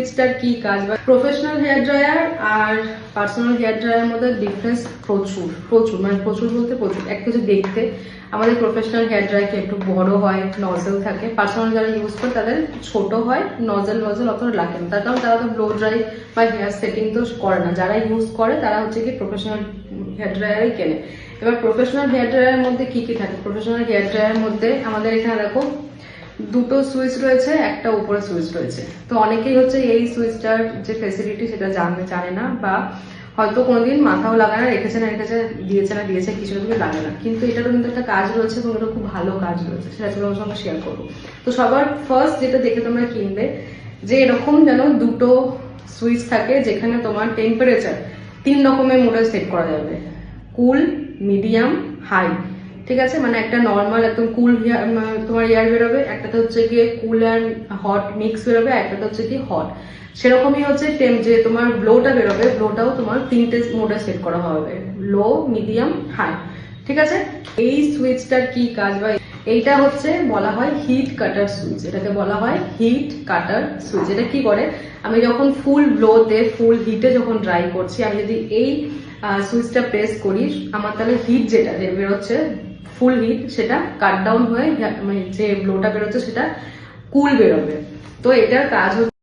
সুইচটার কি কাজ বা প্রফেশনাল হেয়ার ড্রায়ার আর পার্সোনাল হেয়ার ড্রায়ারের মধ্যে ডিফারেন্স প্রচুর প্রচুর মানে প্রচুর বলতে প্রচুর। এক কিছু দেখতে আমাদের প্রফেশনাল হেয়ার ড্রায়ারকে একটু বড় হয়, নজেল থাকে। পার্সোনাল যারা ইউজ করে তাদের ছোট হয়, নজেল অতটা লাগে না, তার কারণ তারা তো ব্লো ড্রাই বা হেয়ার সেটিং তো করে না। যারা ইউজ করে তারা হচ্ছে কি প্রফেশনাল হেয়ার ড্রায়ারই কেনে। এবার প্রফেশনাল হেয়ার ড্রায়ারের মধ্যে কি কি থাকে? প্রফেশনাল হেয়ার ড্রায়ারের মধ্যে আমাদের এখানে দেখো দুটো সুইচ রয়েছে, একটা উপরে সুইচ রয়েছে। তো অনেকেই হচ্ছে এই সুইচটার যে ফেসিলিটি সেটা জানে না, বা হয়তো কোনোদিন মাথাও লাগায় না, রেখেছে দিয়েছে কিছু কিছু লাগে না। কিন্তু এটারও কিন্তু একটা কাজ রয়েছে এবং এটা খুব ভালো কাজ রয়েছে, সেটা তোমার সঙ্গে শেয়ার করবো। তো সবার ফার্স্ট যেটা দেখে তোমরা কিনবে, যে এরকম যেন দুটো সুইচ থাকে যেখানে তোমার টেম্পারেচার 3 রকমের মোডে সেট করা যাবে, কুল, মিডিয়াম, হাই। ঠিক আছে, মানে একটা নর্মাল একদম কুল তোমার এয়ার বেরোবে, একটাতে হচ্ছে গিয়ে কুল অ্যান্ড হট মিক্স বেরোবে, একটাতে হচ্ছে কি হট। সেরকমই হচ্ছে যে তোমার ব্লোটা বেরোবে, ব্লোটাও তোমার 3টে মোডে সেট করা হবে, লো, মিডিয়াম, হাই। ঠিক আছে, এই সুইচটার কি কাজ বা এইটা হচ্ছে বলা হয় হিট কাটার সুইচ। এটাকে বলা হয় হিট কাটার সুইচ। এটা কি করে, আমি যখন ফুল ব্লোতে ফুল হিটে যখন ড্রাই করছি, আমি যদি এই সুইচটা প্রেস করি, আমার তাহলে হিট যেটা বেরোচ্ছে ফুল হিট, সেটা কাট ডাউন হয়ে মানে যে ব্লোটা বেরোচ্ছে সেটা কুল বেরোবে। তো এটার কাজ হচ্ছে